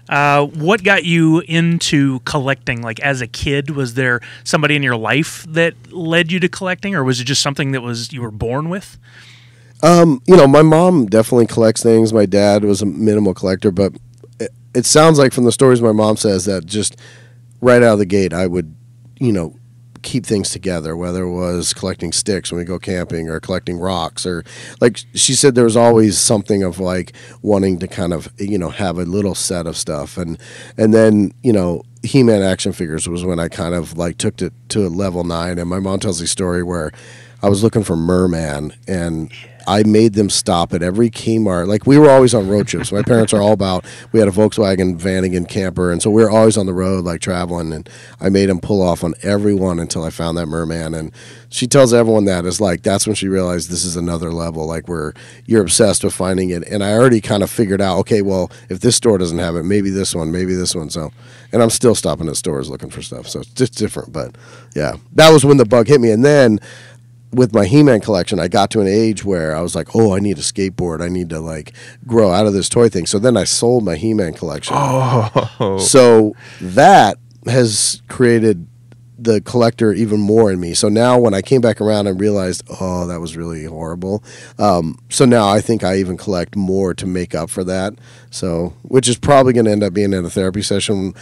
What got you into collecting? Like as a kid, was there somebody in your life that led you to collecting, or was it just something that you were born with? You know, my mom definitely collects things. My dad was a minimal collector, but it sounds like from the stories my mom says that just right out of the gate, I would, you know, keep things together, whether it was collecting sticks when we go camping or collecting rocks, or like she said, there was always something of like wanting to kind of, you know, have a little set of stuff. And then, you know, He-Man action figures was when I kind of like took it to a level 9. And my mom tells the story where I was looking for Merman, and I made them stop at every Kmart. Like, we were always on road trips. My parents are all about, we had a Volkswagen Vanagon camper, and so we were always on the road, like, traveling, and I made them pull off on every one until I found that Merman, and she tells everyone that. It's like, that's when she realized this is another level, like, where you're obsessed with finding it, and I already kind of figured out, okay, well, if this store doesn't have it, maybe this one, so, and I'm still stopping at stores looking for stuff, so it's just different, but, yeah, that was when the bug hit me, and then with my He-Man collection, I got to an age where I was like, oh, I need a skateboard. I need to, like, grow out of this toy thing. So then I sold my He-Man collection. Oh. So that has created the collector even more in me. So now when I came back around and realized, oh, that was really horrible. So now I think I even collect more to make up for that. So, which is probably going to end up being in a therapy session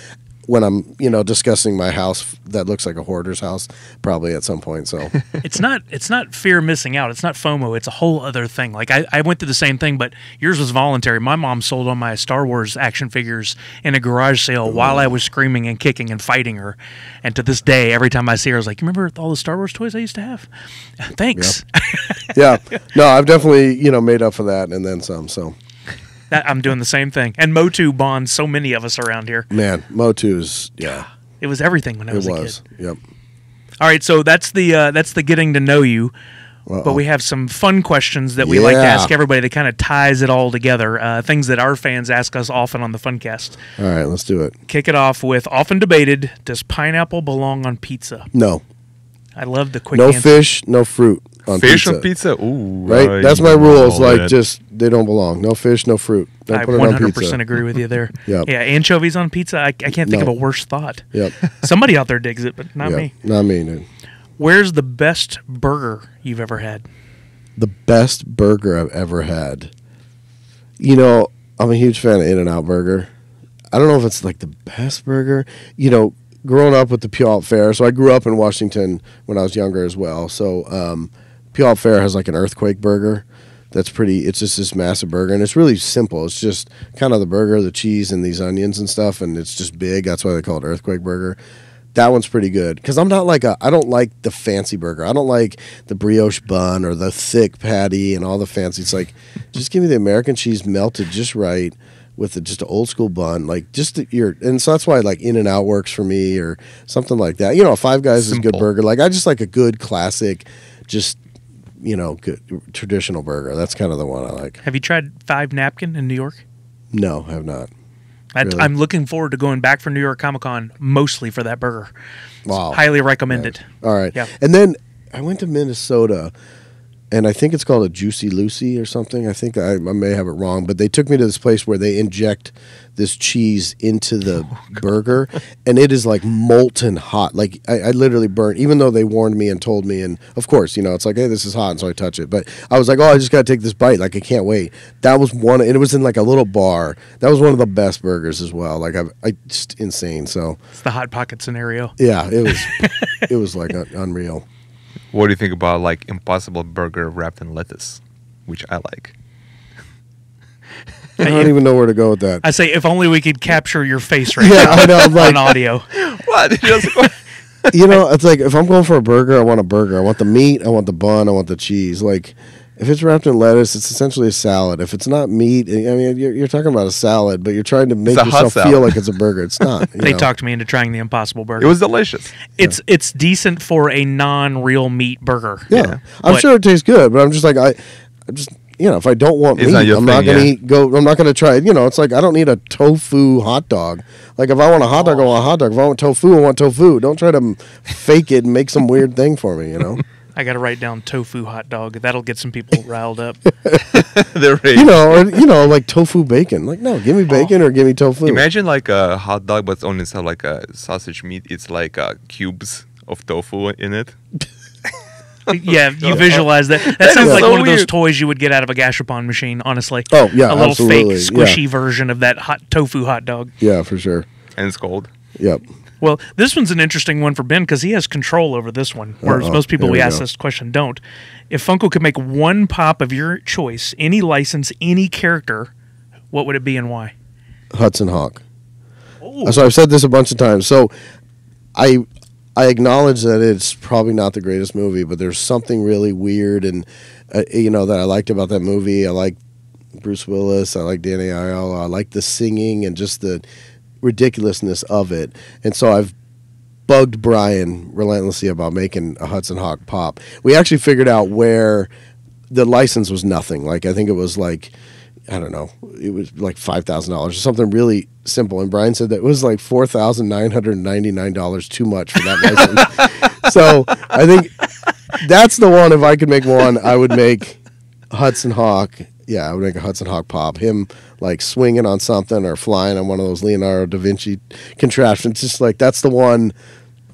when I'm, discussing my house that looks like a hoarder's house, probably at some point. So It's not fear of missing out. It's not FOMO. It's a whole other thing. Like I went through the same thing, but yours was voluntary. My mom sold all my Star Wars action figures in a garage sale while I was screaming and kicking and fighting her. And to this day, every time I see her, I was like, "You remember all the Star Wars toys I used to have?" Thanks. Yeah. No, I've definitely, made up for that and then some. So I'm doing the same thing. And Motu bonds so many of us around here. man, Motu's, yeah, It was everything when I was it a was. kid. Yep. All right, so that's the getting to know you. But we have some fun questions that we like to ask everybody that kind of ties it all together. Things that our fans ask us often on the Funcast. All right, let's do it. Kick it off with, often debated, does pineapple belong on pizza? No. I love the quick No answer. fish, no fruit on Fish pizza. on pizza? Ooh. Right? That's my rules. Like, just, they don't belong. No fish, no fruit. Don't I put it on 100% pizza. agree with you there. Yep. Yeah, anchovies on pizza, I can't think of a worse thought. Yep. Somebody out there digs it, but not Yep. me. Not me, dude. Where's the best burger you've ever had? The best burger I've ever had. I'm a huge fan of In-N-Out Burger. I don't know if it's like the best burger. Growing up with the Puyallup Fair, so I grew up in Washington when I was younger as well. So Puyallup Fair has like an earthquake burger. It's just this massive burger, and it's really simple. It's just kind of the burger, the cheese, and these onions and stuff, and it's just big. That's why they call it earthquake burger. That one's pretty good because I don't like the fancy burger. I don't like the brioche bun or the thick patty and all the fancy. It's like, just give me the American cheese melted just right with just an old school bun. Like and so that's why like In-N-Out works for me or something like that. Five Guys is a good burger. Like I just like a good classic, just good traditional burger. That's kind of the one I like. Have you tried Five Napkin in New York? No, I have not. Really? I'm looking forward to going back for New York Comic Con mostly for that burger. Wow. Highly recommended. All right. Yeah. And then I went to Minnesota, and I think it's called a Juicy Lucy or something. I think I may have it wrong, but they took me to this place where they inject this cheese into the burger, and it is like molten hot. Like I literally burnt, even though they warned me and told me, and of course, it's like, hey, this is hot, and so I touch it. But I was like, oh, I just got to take this bite. Like I can't wait. That was one, and it was in like a little bar. That was one of the best burgers as well. Like I just insane. So It's the Hot Pocket scenario. yeah, it was like unreal. What do you think about like Impossible Burger wrapped in lettuce, which I like? I don't even know where to go with that. I say, if only we could capture your face right Yeah, now I know, I'm like- on audio. What? It's like if I'm going for a burger, I want a burger. I want the meat, I want the bun, I want the cheese. Like if it's wrapped in lettuce, it's essentially a salad. If it's not meat, I mean, you're talking about a salad, but you're trying to make It's a hot yourself feel salad. like it's a burger. It's not. They talked me into trying the Impossible Burger. It was delicious. It's decent for a non-real meat burger. Yeah, I'm But- sure it tastes good, but I'm just like I just. If I don't want It's meat, not your I'm not thing, going to I'm not going to try it. It's like I don't need a tofu hot dog. Like if I want a hot dog, I want a hot dog. If I want tofu, I want tofu. Don't try to fake it and make some weird thing for me. I got to write down tofu hot dog. That'll get some people riled up. They're ready. Like tofu bacon. Like no, give me bacon or give me tofu. Imagine like a hot dog, but only instead of like a sausage meat, it's like cubes of tofu in it. Yeah, you visualize that. That sounds is like so one of those weird. toys you would get out of a Gashapon machine, honestly. Oh, yeah, a little absolutely, fake, squishy version of that hot tofu hot dog. Yeah, for sure. And it's cold. Yep. Well, this one's an interesting one for Ben because he has control over this one, whereas most people Here we we ask go. this question don't. If Funko could make one pop of your choice, any license, any character, what would it be and why? Hudson Hawk. Oh. So I've said this a bunch of times. So I I acknowledge that it's probably not the greatest movie, but there's something really weird and that I liked about that movie. I like Bruce Willis. I like Danny Aiello. I like the singing and just the ridiculousness of it. And so I've bugged Brian relentlessly about making a Hudson Hawk pop. We actually figured out where the license was nothing. Like, I think it was like, I don't know, it was like $5,000 or something really simple. And Brian said that it was like $4,999 too much for that license. So I think that's the one. If I could make one, I would make Hudson Hawk. Yeah, I would make a Hudson Hawk pop. Him like swinging on something or flying on one of those Leonardo da Vinci contraptions. Just like that's the one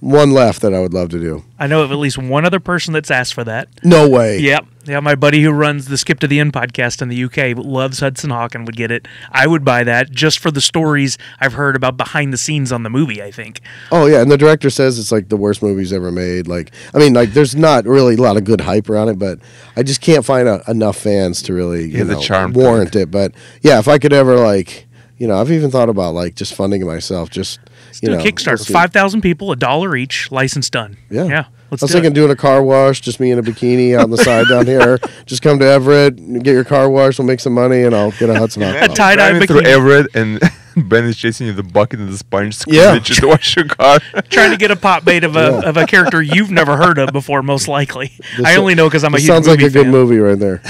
left that I would love to do. I know of at least one other person that's asked for that. No way. Yep. Yeah, my buddy who runs the Skip to the End podcast in the UK loves Hudson Hawk and would get it. I would buy that just for the stories I've heard about behind the scenes on the movie, I think. Oh, yeah, and the director says it's like the worst movie he's ever made. Like, I mean, like, there's not really a lot of good hype around it, but I just can't find enough fans to really the charm warrant it. But, yeah, if I could ever, like, I've even thought about, like, just funding it myself, just, do a Kickstarter. 5,000 people, $1 each, license done. Yeah. Let's I was thinking doing a car wash, just me in a bikini on the side down here. Just come to Everett, get your car washed, we'll make some money, and I'll get a Hudson Hawk. A tie-dye bikini. Through Everett, and Ben is chasing you with the bucket and the sponge to wash your car. Trying to get a pop made of a character you've never heard of before, most likely. I only know because I'm a huge sounds movie like a good movie right there.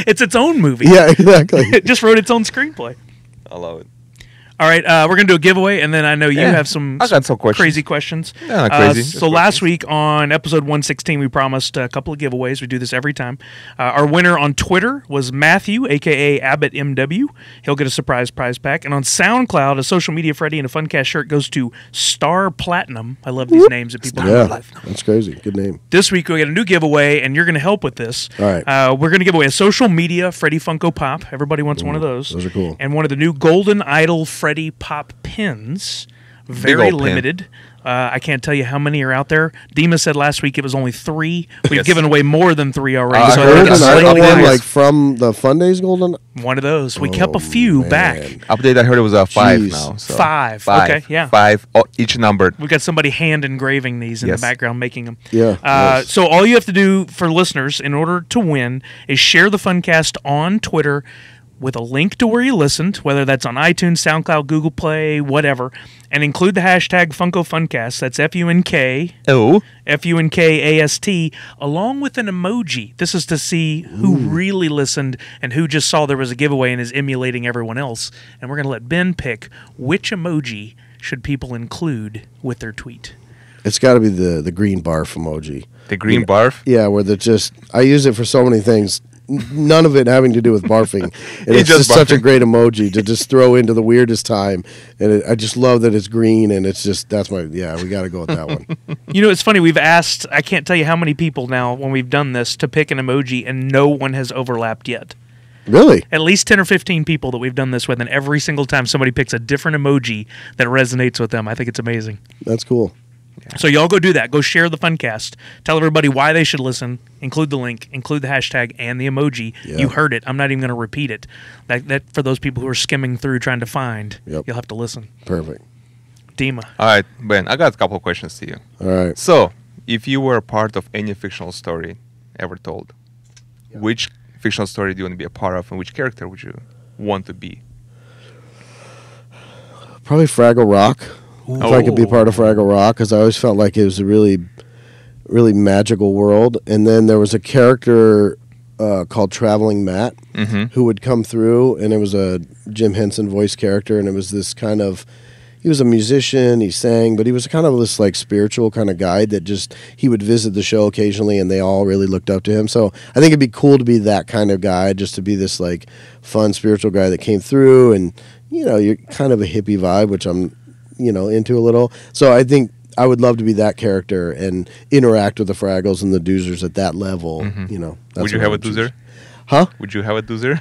It's its own movie. Yeah, exactly. It just wrote its own screenplay. I love it. All right, we're going to do a giveaway, and then I know you have some crazy questions. Yeah, not crazy. So last week on episode 116, we promised a couple of giveaways. We do this every time. Our winner on Twitter was Matthew, a.k.a. AbbottMW. He'll get a surprise prize pack. And on SoundCloud, a Social Media Freddy and a Funcast shirt goes to Star Platinum. I love these names that people have. Yeah, that's crazy. Good name. This week, we got a new giveaway, and you're going to help with this. All right. We're going to give away a Social Media Freddy Funko Pop. Everybody wants one of those. Those are cool. And one of the new Golden Idol Freddy Pop pins, very limited. I can't tell you how many are out there. Dima said last week it was only 3. We've given away more than 3 already. So Golden Idol one, like from the Fun Days Golden. One of those. We kept a few back. Update. I heard it was 5 now. So. 5. Okay. Yeah. 5. Each numbered. We've got somebody hand engraving these in the background, making them. Yeah. Nice. So all you have to do for listeners in order to win is share the Funcast on Twitter with a link to where you listened, whether that's on iTunes, SoundCloud, Google Play, whatever, and include the hashtag Funko Funkast. That's Funkast, along with an emoji. This is to see who really listened and who just saw there was a giveaway and is emulating everyone else. And we're going to let Ben pick which emoji should people include with their tweet. It's got to be the green barf emoji. The green barf? Yeah, where I use it for so many things. None of it having to do with barfing. And it's just such a great emoji to just throw into the weirdest time. And I just love that it's green, and it's just, we got to go with that one. It's funny, we've asked, I can't tell you how many people now when we've done this to pick an emoji, and no one has overlapped yet. Really? At least 10 or 15 people that we've done this with, and every single time somebody picks a different emoji that resonates with them. I think it's amazing. That's cool. So y'all go do that. Go share the Funcast. Tell everybody why they should listen. Include the link. Include the hashtag and the emoji. Yeah. You heard it. I'm not even going to repeat it. That for those people who are skimming through trying to find, you'll have to listen. Perfect. Dima. All right, Ben, I got a couple of questions to you. All right. So, if you were a part of any fictional story ever told, which fictional story do you want to be a part of, and which character would you want to be? Probably Fraggle Rock. If I could be part of Fraggle Rock, because I always felt like it was a really, really magical world. And then there was a character called Traveling Matt who would come through, and it was a Jim Henson voice character, and it was this kind of, he was a musician, he sang, but he was kind of this like spiritual kind of guide that just, he would visit the show occasionally, and they all really looked up to him. So I think it'd be cool to be that kind of guy, just to be this like fun spiritual guy that came through, and you're kind of a hippie vibe, which I'm into a little. So I think I would love to be that character and interact with the Fraggles and the Doozers at that level. Would you have a Doozer? Huh? Would you have a Doozer?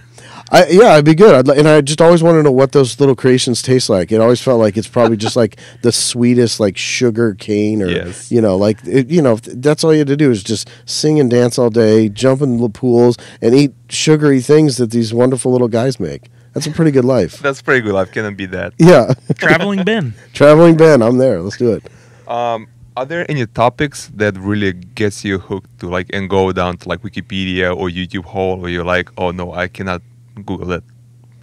Yeah, I'd be good. And I just always want to know what those little creations taste like. It always felt like it's probably just like the sweetest, like sugar cane, or that's all you had to do is just sing and dance all day, jump in the pools, and eat sugary things that these wonderful little guys make. That's a pretty good life. That's a pretty good life. Can it be that? Yeah. Traveling Ben. Traveling Ben. I'm there. Let's do it. I Are there any topics that really gets you hooked to like and go down to like Wikipedia or YouTube hole where you're like, oh no, I cannot Google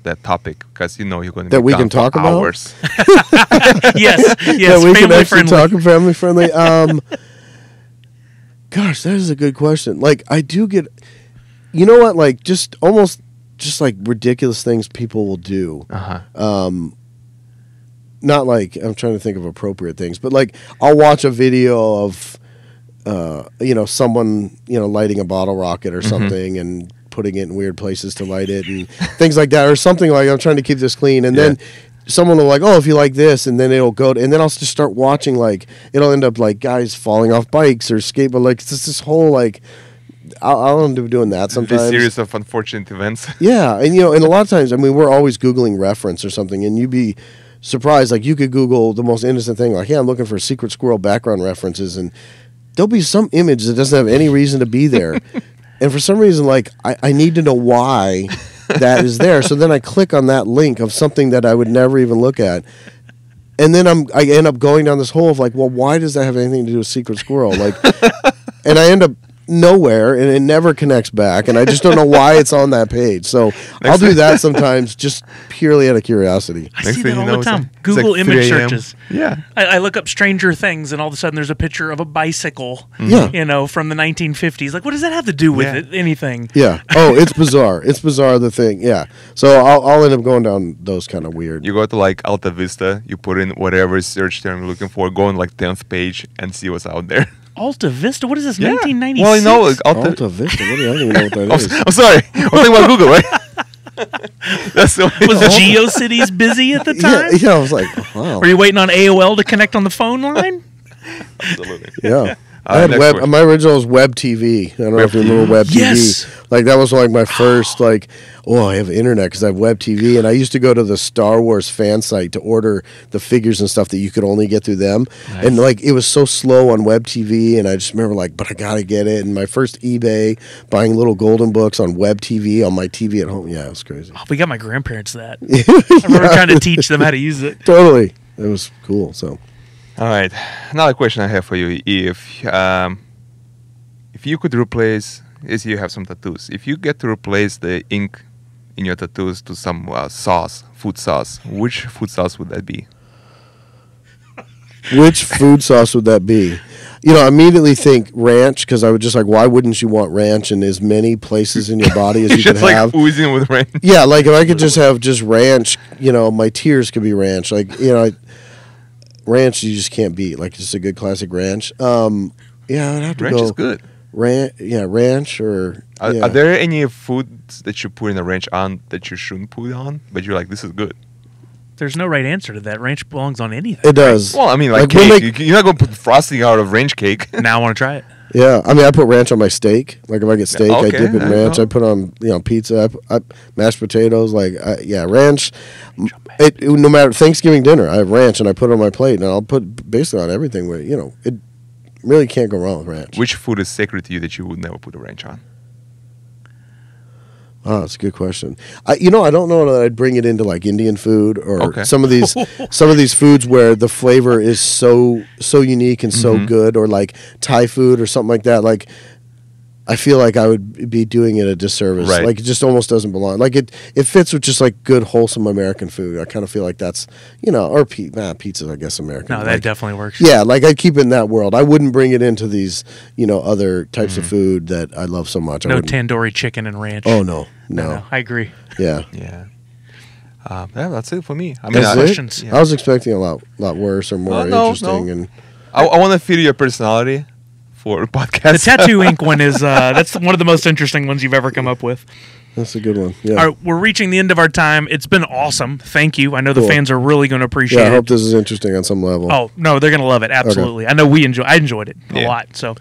that topic because you're going to That be we down can for talk about? hours. Yes, Yeah, we can family actually friendly. talk family friendly. Gosh, that is a good question. Like, I do get, you know what? Like, just almost just like ridiculous things people will do. Not like I'm trying to think of appropriate things, but like I'll watch a video of, someone lighting a bottle rocket or something and putting it in weird places to light it and things like that, or something like I'm trying to keep this clean, and then someone will like, oh, if you like this, and then it'll go, and then I'll just start watching, like it'll end up like guys falling off bikes or skateboard, like it's just this whole like I'll end up doing that sometimes. This series of unfortunate events. Yeah, and and a lot of times, I mean, we're always Googling reference or something, and you'd be surprised, like you could Google the most innocent thing, like, hey, I'm looking for secret squirrel background references, and there'll be some image that doesn't have any reason to be there. And for some reason, like, I need to know why that is there. So then I click on that link of something that I would never even look at. And then I end up going down this hole of like, well, why does that have anything to do with secret squirrel? Like, and I end up nowhere, and it never connects back, and I just don't know why it's on that page. So I'll do that sometimes, just purely out of curiosity. I Next see thing that you all know, the it's time. like- it's Google like image 3 a.m. searches. Yeah. I look up Stranger Things, and all of a sudden there's a picture of a bicycle, Yeah. from the 1950s. Like, what does that have to do with Yeah. it? Anything? Yeah. Oh, it's bizarre. It's bizarre, the thing. Yeah. So I'll end up going down those kind of weird. You go to like Alta Vista, you put in whatever search term you're looking for, go on like 10th page and see what's out there. Alta Vista? What is this, Yeah. 1996? Well, you know, like Alta Vista. What do you, I don't even know what that is. I'm sorry. I'm thinking about Google, right? That's the only Was GeoCities busy at the time? Yeah, I was like, wow. Were you waiting on AOL to connect on the phone line? Absolutely. Yeah. I had next web. question. My original was Web TV. I don't know if you remember Web Yes. TV. Like that was like my first like, oh, I have internet because I have Web TV, and I used to go to the Star Wars fan site to order the figures and stuff that you could only get through them. And like it was so slow on Web TV, and I just remember like, but I gotta get it. And my first eBay, buying little golden books on Web TV on my TV at home. Yeah, it was crazy. Oh, we got my grandparents that. I remember trying to teach them how to use it. Totally, it was cool. So. All right. Another question I have for you: if you could replace, as you have some tattoos, if you get to replace the ink in your tattoos to some sauce, food sauce, which food sauce would that be? Which food sauce would that be? I immediately think ranch, because I would just like, why wouldn't you want ranch in as many places in your body as you could Just like have? oozing with rain. Yeah, like if I could just have just ranch, my tears could be ranch. Like, ranch you just can't beat. Like just a good classic ranch. Yeah, I'd have to Ranch go is good. Ranch or Are there any foods that you put in a ranch on that you shouldn't put on, but you're like, this is good? There's no right answer to that. Ranch belongs on anything. It does. Well, I mean, like we'll cake. You're not going to put frosting out of range cake. Now I want to try it. Yeah, I mean, I put ranch on my steak. Like if I get steak, I okay, dip it in there you ranch. go. I put on pizza, I mashed potatoes. Ranch. No matter Thanksgiving dinner, I have ranch and I put it on my plate, and I'll put basically on everything. Where it really can't go wrong with ranch. Which food is sacred to you that you would never put a ranch on? Oh, that's a good question. I don't know that I'd bring it into like Indian food or some of these foods where the flavor is so unique and so good, or like Thai food or something like that. Like I feel like I would be doing it a disservice. Right. Like it just almost doesn't belong. Like it fits with just like good wholesome American food. I kind of feel like that's or pizza. I guess American. No, that definitely works. Yeah, like I'd keep it in that world. I wouldn't bring it into these other types of food that I love so much. No tandoori chicken and ranch. Oh no. I agree. Yeah. Yeah. Yeah, that's it for me. I mean, That's it? questions. I was expecting a lot worse or more No. interesting. And I want to feel your personality for a podcast. The tattoo ink one is that's one of the most interesting ones you've ever come up with. that's a good one. Yeah. All right, we're reaching the end of our time. It's been awesome. Thank you. I know the Cool. fans are really going to appreciate Yeah, I it. hope this is interesting on some level. Oh no, they're gonna love it. Absolutely. I know I enjoyed it a Yeah. lot. So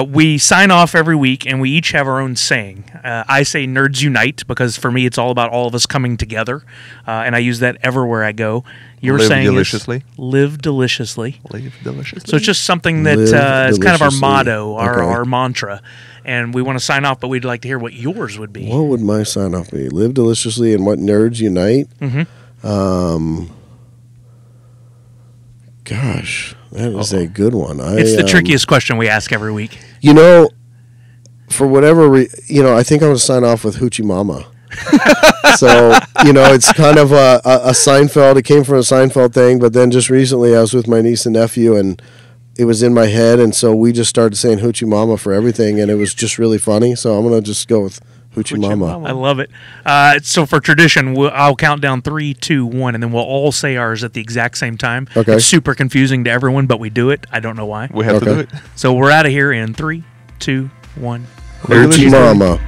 we sign off every week, and we each have our own saying. I say "Nerds Unite" because for me, it's all about all of us coming together, and I use that everywhere I go. Your Live saying deliciously. is "Live deliciously." Live deliciously. So it's just something that Live is kind of our deliciously. motto, Okay. our mantra, and we want to sign off. But we'd like to hear what yours would be. What would my sign off be? Live deliciously and what nerds unite? Mhm. God, Gosh, that is a good one. It's the trickiest question we ask every week. You know, for whatever I think I'm going to sign off with Hoochie Mama. So, it's kind of a Seinfeld. It came from a Seinfeld thing, but then just recently I was with my niece and nephew, and it was in my head, and so we just started saying Hoochie Mama for everything, and it was just really funny. So I'm going to just go with Hoochie Mama. I love it. So for tradition, I'll count down 3, 2, 1, and then we'll all say ours at the exact same time. Okay. It's super confusing to everyone, but we do it. I don't know why. We have to do it. So we're out of here in 3, 2, 1. Hoochie Mama.